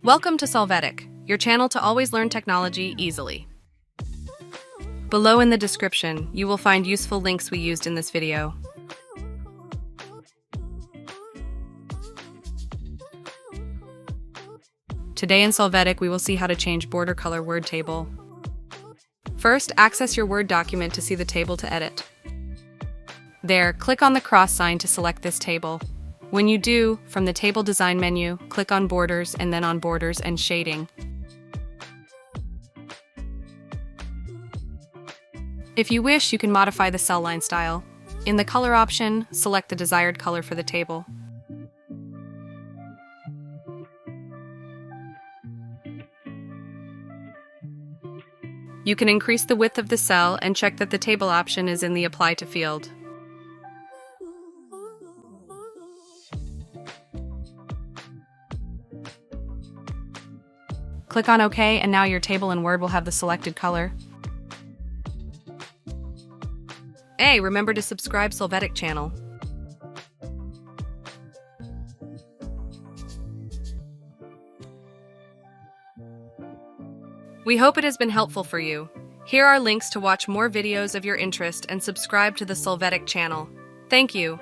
Welcome to Solvetic, your channel to always learn technology easily. Below in the description, you will find useful links we used in this video. Today in Solvetic, we will see how to change border color word table. First, access your Word document to see the table to edit. There, click on the cross sign to select this table. When you do, from the Table Design menu, click on Borders and then on Borders and Shading. If you wish, you can modify the cell line style. In the Color option, select the desired color for the table. You can increase the width of the cell and check that the table option is in the Apply to field. Click on OK, and now your table in Word will have the selected color. Hey, remember to subscribe Solvetic channel. We hope it has been helpful for you. Here are links to watch more videos of your interest and subscribe to the Solvetic channel. Thank you.